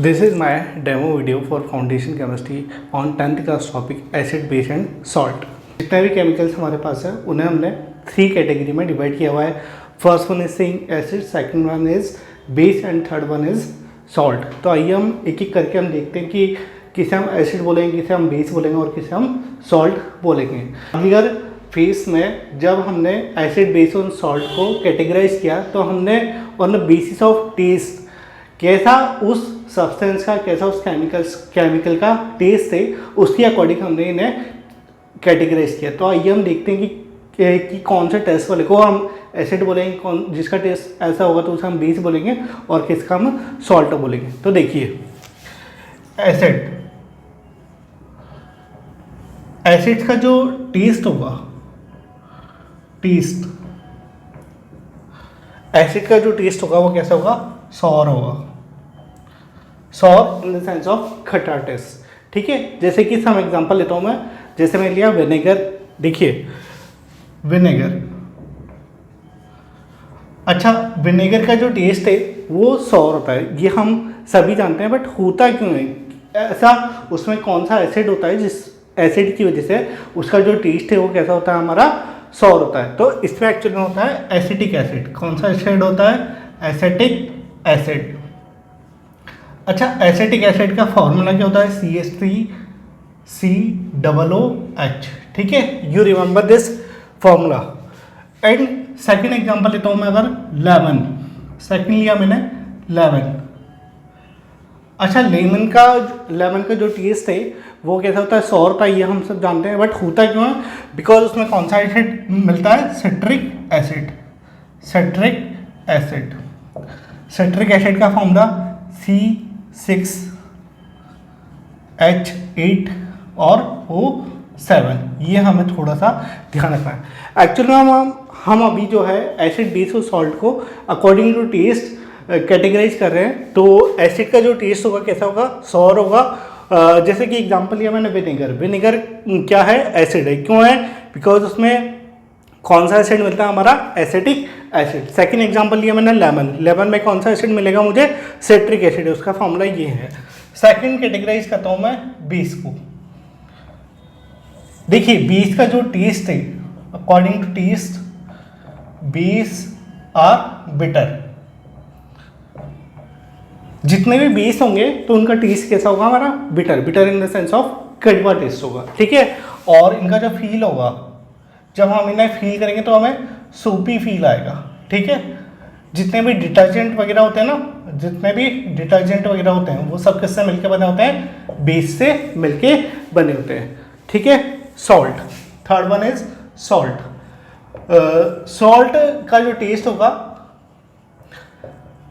This is my demo video for foundation chemistry on 10th class topic acid, base and salt। जितने भी chemicals हमारे पास है उन्हें हमने 3 कैटेगरी में डिवाइड किया हुआ है। First one is saying acid, second one is base and third one is salt. तो आइए हम एक एक करके हम देखते हैं कि किसे हम एसिड बोलेंगे, किसे हम बेस बोलेंगे और किसे हम सॉल्ट बोलेंगे। अर्लियर फेस में जब हमने एसिड, बेस और सॉल्ट को कैटेगराइज किया तो हमने on the basis of taste कैसा उस सब्सटेंस का, कैसा उस केमिकल का टेस्ट थे, उसके अकॉर्डिंग हमने इन्हें कैटेगराइज किया। तो आइए हम देखते हैं कि कौन से टेस्ट वाले को हम एसिड बोलेंगे, कौन जिसका टेस्ट ऐसा होगा तो उसे हम बेस बोलेंगे और किसका हम सॉल्ट बोलेंगे। तो देखिए एसिड का जो टेस्ट होगा, एसिड का जो टेस्ट होगा वो कैसा होगा, सॉर होगा। Sour in the sense of खट्टा टेस्ट। ठीक है, जैसे कि सम एग्जांपल लेता हूँ मैं। जैसे मैं लिया विनेगर। देखिए विनेगर, अच्छा विनेगर का जो टेस्ट है वो सॉर होता है, ये हम सभी जानते हैं। बट होता क्यों है ऐसा, उसमें कौन सा एसिड होता है जिस एसिड की वजह से उसका जो टेस्ट है वो कैसा होता है, हमारा सॉर होता है। तो इसमें एक्चुअली में होता है एसिटिक एसिड। कौन सा एसिड होता है, एसिटिक एसिड। अच्छा एसिटिक एसिड का फॉर्मूला क्या होता है, CH3COOH। ठीक है, you remember this formula. And second example लेता हूं मैं, अगर लेमन, सेकंड लिया मैंने लेमन। अच्छा लेमन का जो टेस्ट है वो कैसा होता है, सॉर होता है, ये हम सब जानते हैं। बट होता क्यों है, बिकॉज उसमें कौन सा एसिड मिलता है, सिट्रिक एसिड। सिट्रिक एसिड का फॉर्मूला C6H8 और O7। ये हमें थोड़ा सा ध्यान रखना है। एक्चुअली हम अभी जो है एसिड, बेस और सॉल्ट को अकॉर्डिंग टू टेस्ट कैटेगराइज कर रहे हैं। तो एसिड का जो टेस्ट होगा कैसा होगा, सॉर होगा। जैसे कि एग्जांपल लिया मैंने विनेगर क्या है, एसिड है। क्यों है, बिकॉज उसमें कौन सा एसिड मिलता है, हमारा एसिटिक एसिड। सेकंड एग्जांपल लिया मैंने लेमन में कौन सा एसिड मिलेगा मुझे, सिट्रिक एसिड है, उसका फॉर्मूला ये है। सेकंड कैटेगराइज करता हूं मैं बेस को। देखिए बेस का जो टेस्ट है, according to taste base are bitter. जितने भी बेस होंगे तो उनका टेस्ट कैसा होगा, हमारा bitter in the sense of कड़वा टेस्ट होगा। ठीक है, और इनका जो फील होगा, जब हम इन्हें फील करेंगे तो हमें सूपी फील आएगा। ठीक है, जितने भी डिटर्जेंट वगैरह होते हैं ना, वो सब किससे मिलके बने होते हैं, बेस से मिलके बने होते हैं। ठीक है, salt, third one is salt. Salt का जो टेस्ट होगा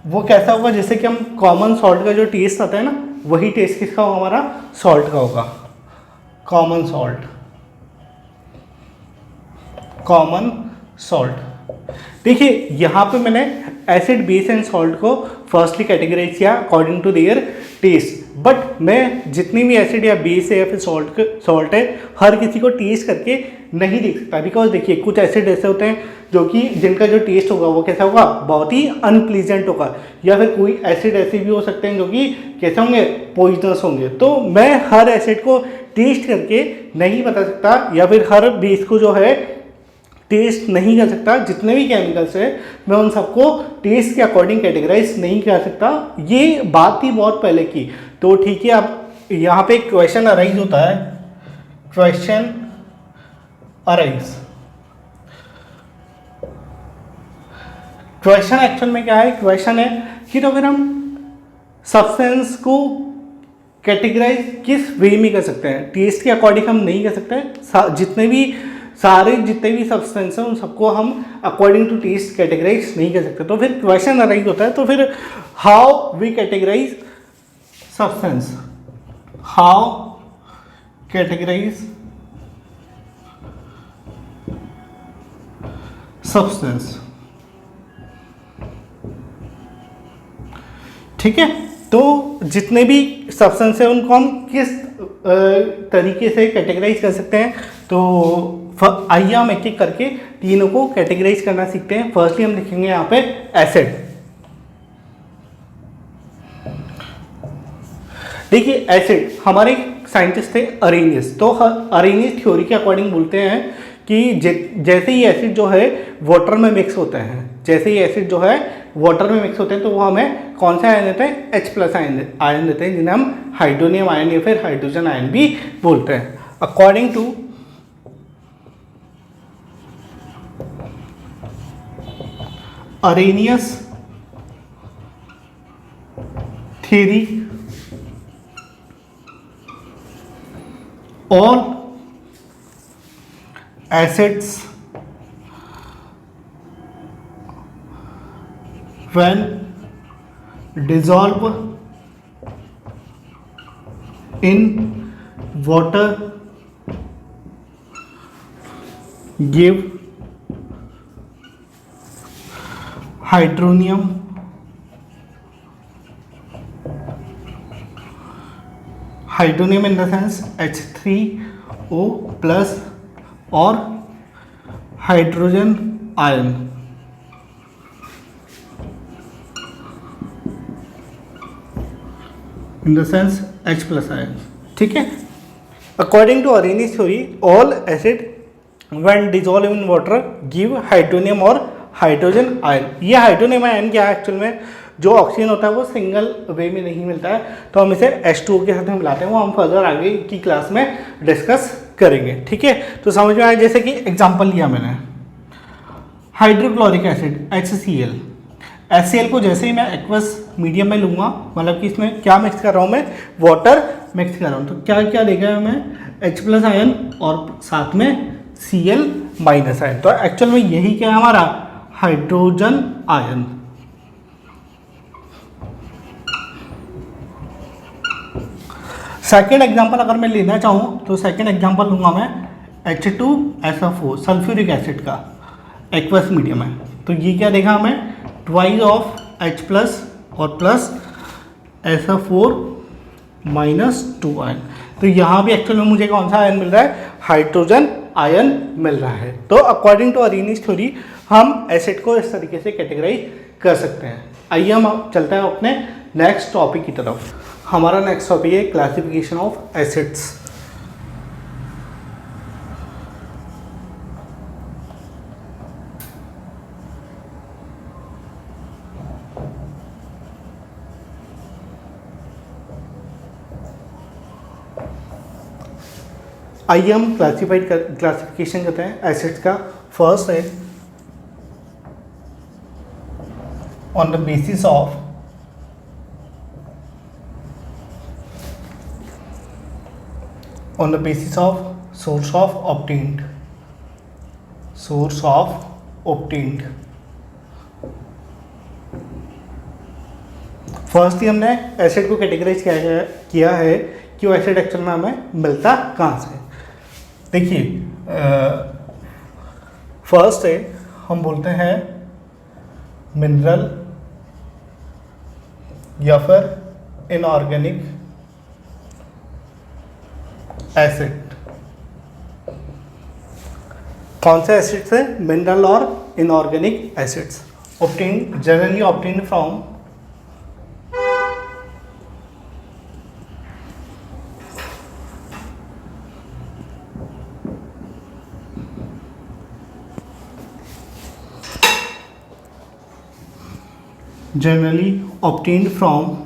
वो कैसा होगा, जैसे कि हम कॉमन सॉल्ट का जो टेस्ट आता है ना, वही टेस्ट किसका होगा, हमारा सॉल्ट का होगा। Common salt. देखिए यहाँ पे मैंने एसिड, बेस एंड सॉल्ट को फर्स्टली कैटेगराइज किया according to their taste. But मैं जितनी भी एसिड या बेस है या फिर सॉल्ट है, हर किसी को टेस्ट करके नहीं देख सकता। बिकॉज देखिए कुछ एसिड ऐसे होते हैं जो कि जिनका जो टेस्ट होगा वो कैसा होगा, बहुत ही अनप्लीजेंट होगा। या फिर कोई एसिड ऐसे भी हो सकते हैं जो कि कैसे होंगे, पॉइजनस होंगे। तो मैं हर एसिड को टेस्ट करके नहीं बता सकता, या फिर हर बेस को जो है टेस्ट नहीं कर सकता। जितने भी केमिकल्स है मैं उन सबको टेस्ट के अकॉर्डिंग कैटेगराइज नहीं कर सकता। ये बात थी बहुत पहले की। तो ठीक है, अब यहाँ पे क्वेश्चन अराइज होता है, क्वेश्चन एक्चुअल में क्या है, क्वेश्चन है कि तो फिर हम सब्सटेंस को कैटेगराइज किस वे में कर सकते हैं। टेस्ट के अकॉर्डिंग हम नहीं कर सकते। जितने भी सब्सटेंस हैं उन सबको हम अकॉर्डिंग टू टेस्ट कैटेगराइज नहीं कर सकते। तो फिर क्वेश्चन अराइज होता है, तो फिर हाउ वी कैटेगराइज सब्सटेंस, ठीक है, तो जितने भी सब्सटेंस है उनको हम किस तरीके से कैटेगराइज कर सकते हैं। तो आइए हम एक एक करके तीनों को कैटेगराइज करना सीखते हैं। फर्स्टली हम लिखेंगे यहाँ पे एसिड। देखिए एसिड, हमारे साइंटिस्ट थे अरेनियस, तो अरेनियस थ्योरी के अकॉर्डिंग बोलते हैं कि जैसे ही एसिड जो है वाटर में मिक्स होते हैं, जैसे ही एसिड जो है वाटर में मिक्स होते हैं तो वो हमें कौन सा आयन देते हैं, H+ आयन देते हैं, जिन्हें हम हाइड्रोनियम आयन या फिर हाइड्रोजन आयन भी बोलते हैं। According to Arrhenius theory, all acids when dissolve in water give hydronium in the sense H3O plus or hydrogen ion। in the sense H+ ion, ठीक है। According to Arrhenius theory all acid when dissolve in water give hydronium और hydrogen ion. ये hydronium ion क्या है, actual में जो oxygen होता है वो सिंगल वे में नहीं मिलता है, तो हम इसे H2O के साथ में मिलाते हैं, वो हम फर्दर आगे की क्लास में डिस्कस करेंगे, ठीक है। तो समझ में आया, जैसे कि एग्जांपल लिया मैंने हाइड्रोक्लोरिक एसिड HCl, HCl को जैसे ही मैं एक्वस मीडियम में लूँगा, मतलब कि इसमें क्या मिक्स कर रहा हूँ मैं, वाटर मिक्स कर रहा हूँ, तो क्या क्या देगा हमें H+ आयन और साथ में Cl- आयन। तो एक्चुअल में यही क्या है हमारा हाइड्रोजन आयन। सेकेंड एग्जाम्पल अगर मैं लेना चाहूँ तो सेकेंड एग्जाम्पल लूँगा मैं H2SO4 सल्फ्यूरिक एसिड का, एक्वस मीडियम है, तो ये क्या देगा हमें ट्वाइस ऑफ H+ और प्लस SO4 -2 आयन। तो यहाँ भी एक्चुअल में मुझे कौन सा आयन मिल रहा है, हाइड्रोजन आयन मिल रहा है। तो अकॉर्डिंग टू अरेनियस थ्योरी हम एसिड को इस तरीके से कैटेगराइज कर सकते हैं। आइए हम चलते हैं अपने नेक्स्ट टॉपिक की तरफ। हमारा नेक्स्ट टॉपिक है क्लासिफिकेशन ऑफ एसिड्स। आइए हम क्लासिफिकेशन करते हैं एसिड्स का। फर्स्ट है on the basis of source of obtained first ही हमने एसिड को कैटेगराइज किया है कि वो एसिड एक्चुअल में हमें मिलता कहाँ से। देखिए फर्स्ट है, हम बोलते हैं मिनरल या फिर इनऑर्गेनिक एसिड। कौन से एसिड्स है, मिनरल और inorganic acids. Generally obtained from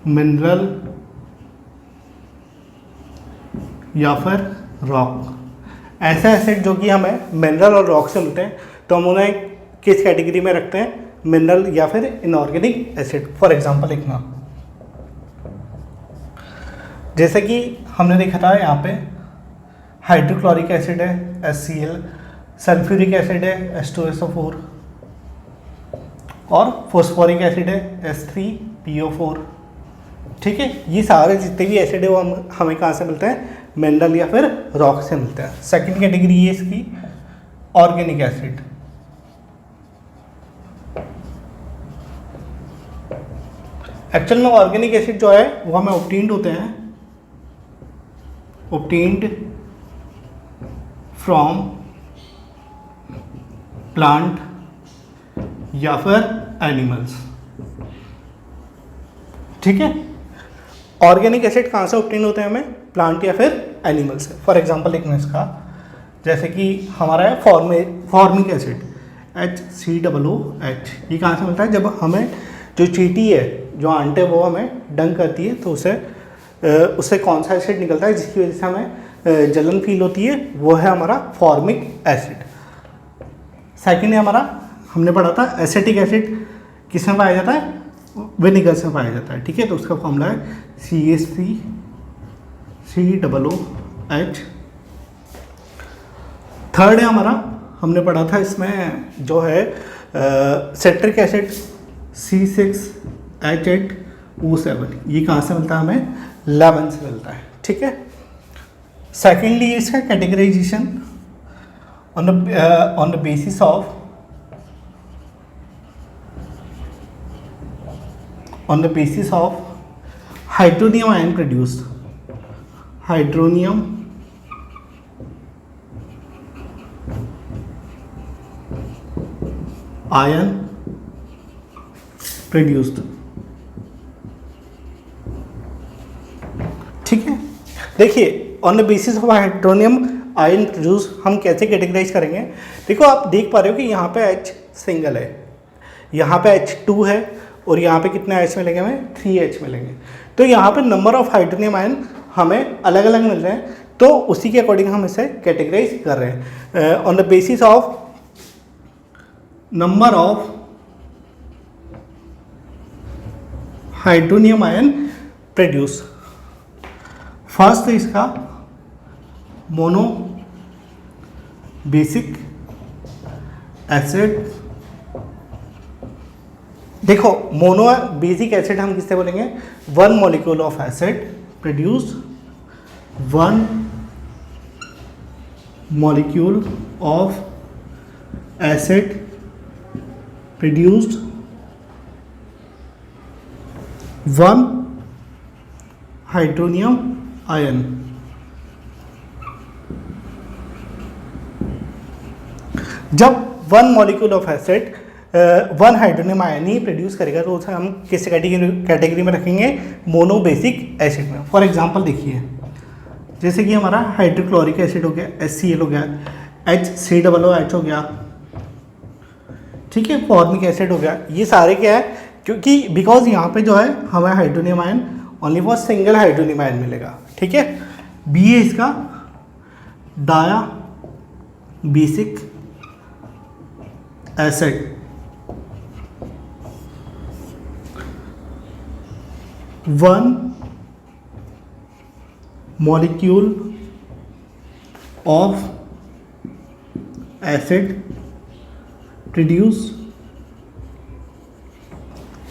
mineral या फिर रॉक। ऐसे एसिड जो कि हमें मिनरल और रॉक से मिलते हैं तो हम उन्हें किस कैटेगरी में रखते हैं, मिनरल या फिर इनऑर्गेनिक एसिड। फॉर एग्जांपल लिखना, जैसे कि हमने देखा था यहाँ पे हाइड्रोक्लोरिक एसिड है HCl, सल्फ्यूरिक एसिड है H2SO4 और फॉस्फोरिक एसिड है H3PO4। ठीक है, ये सारे जितने भी एसिड है वो हमें कहाँ से मिलते हैं, मिनरल या फिर रॉक से मिलते हैं। सेकंड कैटेगरी है इसकी ऑर्गेनिक एसिड। एक्चुअल में ऑर्गेनिक एसिड जो है वो हमें ऑब्टेन्ड होते हैं, ऑब्टेन्ड फ्रॉम प्लांट या फिर एनिमल्स। ठीक है। ऑर्गेनिक एसिड कहाँ से ऑब्टेन होते हैं हमें, प्लांट या फिर एनिमल से। फॉर एग्जांपल देखना इसका, जैसे कि हमारा है फॉर्मिक एसिड HCOOH, ये कहाँ से मिलता है, जब हमें जो चींटी है, जो आंट है, वो हमें डंक करती है तो उससे कौन सा एसिड निकलता है जिसकी वजह से हमें जलन फील होती है, वो है हमारा फॉर्मिक एसिड। सेकेंड है हमारा, हमने पढ़ा था एसिटिक एसिड किस में पाया जाता है, विनेगर से पाया जाता है, ठीक है। तो उसका फॉर्मूला है CH3COOH। थर्ड है हमारा, हमने पढ़ा था इसमें जो है सिट्रिक एसिड C6H8O7, ये कहाँ से मिलता है हमें, लेमन से मिलता है, ठीक है। सेकेंडली इसका categorisation on the basis of hydronium ion produced, hydronium ion produced, ठीक है। देखिए on the basis of hydronium ion produce हम कैसे कैटेगराइज करेंगे। देखो आप देख पा रहे हो कि यहाँ पे H सिंगल है, यहाँ पे H2 है और यहाँ पे कितने H मिलेंगे हमें, 3H मिलेंगे। तो यहाँ पे नंबर ऑफ हाइड्रोनियम आयन हमें अलग अलग मिल रहे हैं, तो उसी के अकॉर्डिंग हम इसे कैटेगराइज कर रहे हैं on the basis of number of hydronium ion produce. First है इसका मोनो बेसिक एसिड। देखो मोनो बेसिक एसिड हम किससे बोलेंगे, one molecule of acid produce, one molecule of acid produced one hydronium ion. जब one molecule of acid one hydronium ion ही produce करेगा तो उसे हम किस कैटेगरी में रखेंगे, मोनो बेसिक एसिड में। फॉर एग्जांपल देखिए, जैसे कि हमारा हाइड्रोक्लोरिक एसिड हो गया HCl हो गया, HCOOH हो गया, ठीक है, फॉर्मिक एसिड हो गया, ये सारे क्या है, क्योंकि बिकॉज यहाँ पे जो है हमें hydronium ion only for single hydronium ion मिलेगा, ठीक है। बी है इसका dibasic acid, one molecule of acid produce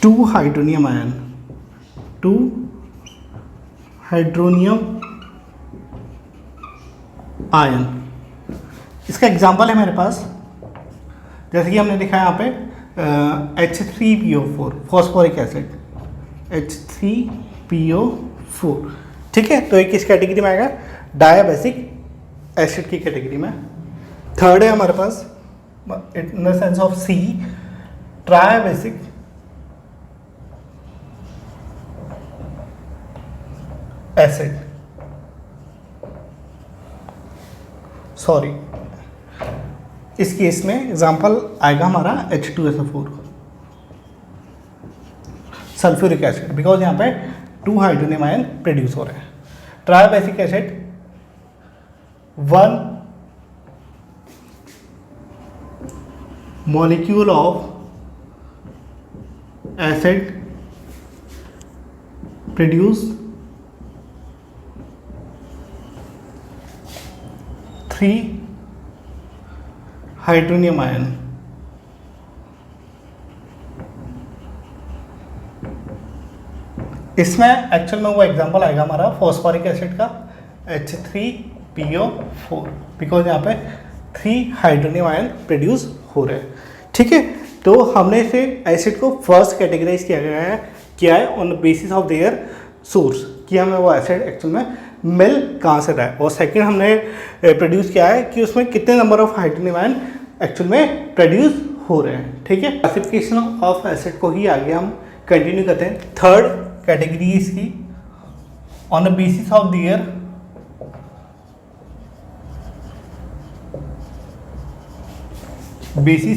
two hydronium ion, two hydronium ion. इसका एग्जांपल है मेरे पास, जैसे कि हमने लिखा है यहाँ पे H3PO4 फॉस्फोरिक एसिड, H3PO4, ठीक है। तो ये किस कैटेगरी में आएगा, डायाबेसिक एसिड की कैटेगरी में। थर्ड है हमारे पास in the sense of C, tribasic acid, sorry, इस केस में एग्जांपल आएगा हमारा H2SO4 सल्फ्यूरिक एसिड, बिकॉज यहाँ पे टू हाइड्रोनियम आयन प्रोड्यूस हो रहे हैं। Tribasic acid one molecule of acid produce three hydronium ion. इसमें एक्चुअल में वो एग्जांपल आएगा हमारा फॉस्फोरिक एसिड का H3PO4, बिकॉज यहाँ पे 3 हाइड्रोनियम आयन प्रोड्यूस हो रहे हैं, ठीक है। तो हमने इसे एसिड को फर्स्ट कैटेगराइज किया है on the basis of their source, कि हमें वो एसिड एक्चुअल में मिल कहाँ से रहा है, और सेकंड हमने प्रोड्यूस किया है कि उसमें कितने number of hydronium ion actual में प्रोड्यूस हो रहे हैं, ठीक है। क्लासिफिकेशन ऑफ एसिड को ही आगे हम कंटिन्यू करते हैं। थर्ड कैटेगरी इसकी on the basis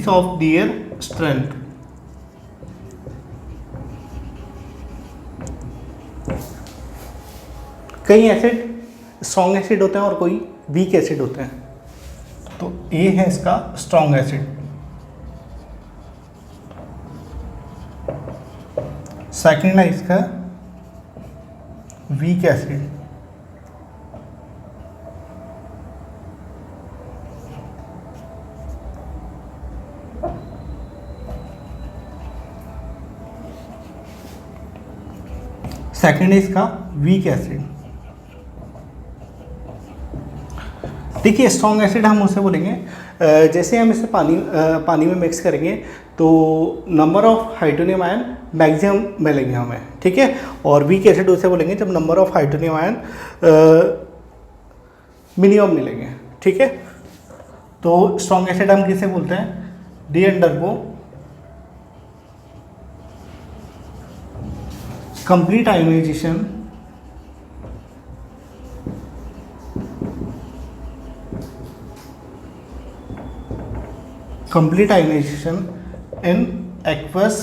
of their strength. कई एसिड स्ट्रॉन्ग एसिड होते हैं और कोई वीक एसिड होते हैं, तो ए है इसका स्ट्रॉन्ग एसिड, सेकंड है इसका वीक एसिड, सेकंड है इसका वीक एसिड। देखिए स्ट्रॉन्ग एसिड हम उसे बोलेंगे जैसे हम इसे पानी में मिक्स करेंगे तो number of hydronium ion maximum मिलेंगे हमें, ठीक है। और वीक एसिड उसे बोलेंगे जब number of hydronium ion minimum मिलेंगे, ठीक है। तो स्ट्रॉन्ग एसिड हम किसे बोलते हैं, D undergo complete ionization in aqueous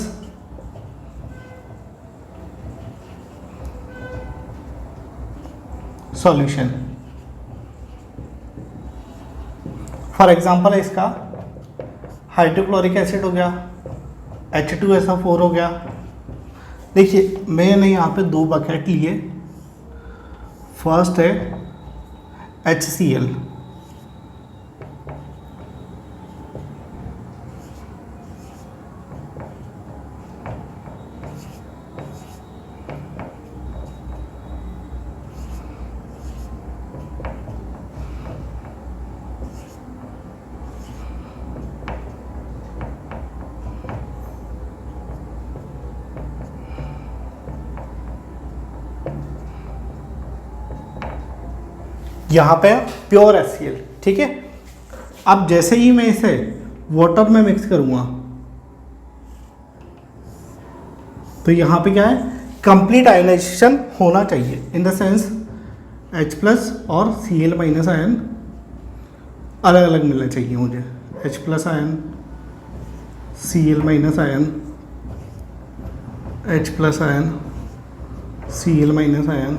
solution। For example है इसका हाइड्रोक्लोरिक एसिड हो गया, H2SO4 हो गया। देखिए मैंने यहाँ पे दो बकेट लिए, फर्स्ट है HCl, यहाँ पे प्योर HCl, ठीक है। अब जैसे ही मैं इसे वाटर में मिक्स करूँगा तो यहाँ पे क्या है, कंप्लीट आयनाइजेशन होना चाहिए, इन द सेंस H+ और Cl- आयन अलग अलग मिलना चाहिए मुझे, H+ ion, Cl- ion, H+ ion, Cl- ion,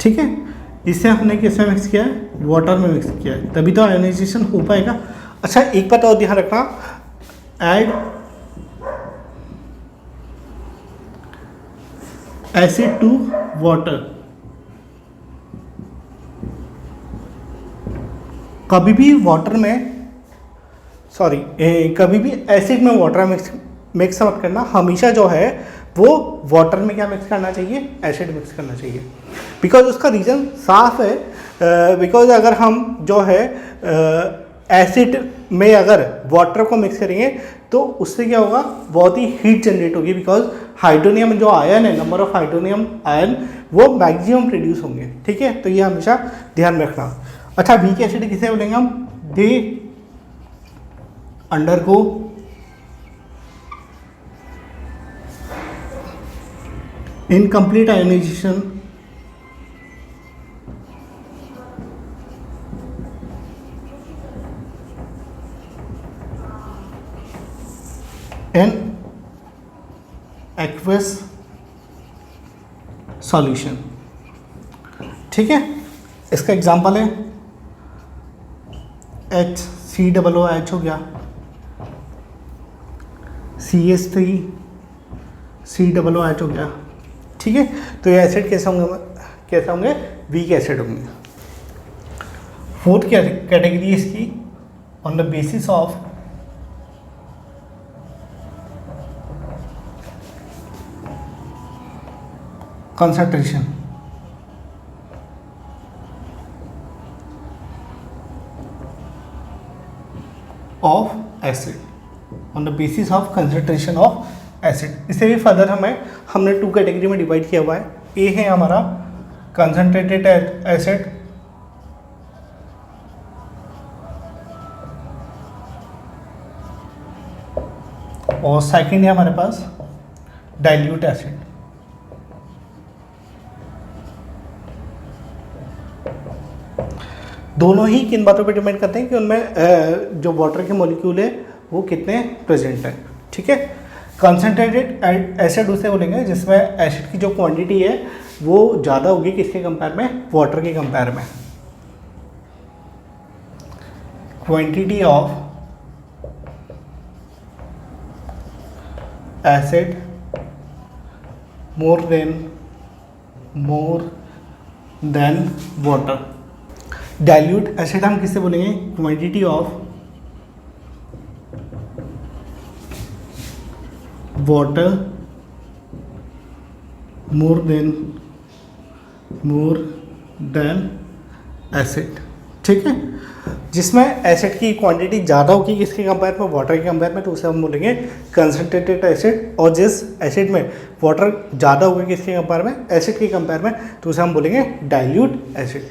ठीक है। इसे हमने किसमें मिक्स किया है, वाटर में मिक्स किया है, तभी तो आयोनाइजेशन हो पाएगा। अच्छा एक बात और ध्यान रखना, ऐड एसिड टू वाटर, कभी भी वाटर में कभी भी एसिड में वाटर मिक्स मत करना, हमेशा जो है वो वाटर में क्या मिक्स करना चाहिए, एसिड मिक्स करना चाहिए। बिकॉज उसका रीज़न साफ है, बिकॉज अगर हम जो है एसिड में अगर वाटर को मिक्स करेंगे तो उससे क्या होगा, बहुत ही हीट जनरेट होगी, बिकॉज हाइड्रोनियम जो आयन है, नंबर ऑफ हाइड्रोनियम आयन वो मैक्सिमम प्रोड्यूस होंगे, ठीक है। तो ये हमेशा ध्यान में रखना। अच्छा वीक एसिड किसे बोलेंगे हम, they undergo incomplete ionisation in aqueous solution, ठीक है। इसका एग्जांपल है HCOOH हो गया, CH3COOH हो गया, ठीक है। तो ये एसिड कैसे होंगे, वीक एसिड होंगे। फोर्थ कैटेगरी इसकी on the basis of concentration of acid, on the basis of concentration of acid। इससे भी फर्दर हमने टू कैटेगरी में डिवाइड किया हुआ है। ए है हमारा कंसनट्रेटेड एसिड, और सेकंड है हमारे पास डाइल्यूट एसिड। दोनों ही किन बातों पे डिपेंड करते हैं कि उनमें जो वाटर के मॉलिक्यूल है वो कितने प्रेजेंट है। ठीक है, कंसनट्रेटेड एसिड उसे बोलेंगे जिसमें एसिड की जो क्वांटिटी है वो ज़्यादा होगी किसके कंपेयर में, वाटर के कंपेयर में। Quantity of acid more than water. Dilute acid हम किससे बोलेंगे, quantity of water more than acid. ठीक है, जिसमें एसिड की क्वांटिटी ज़्यादा होगी किसके कंपेयर में, वाटर के कंपेयर में, तो उसे हम बोलेंगे कंसनट्रेटेड एसिड। और जिस एसिड में वाटर ज़्यादा होगी किसके कंपेयर में, एसिड के कंपेयर में, तो उसे हम बोलेंगे डाइल्यूट एसिड।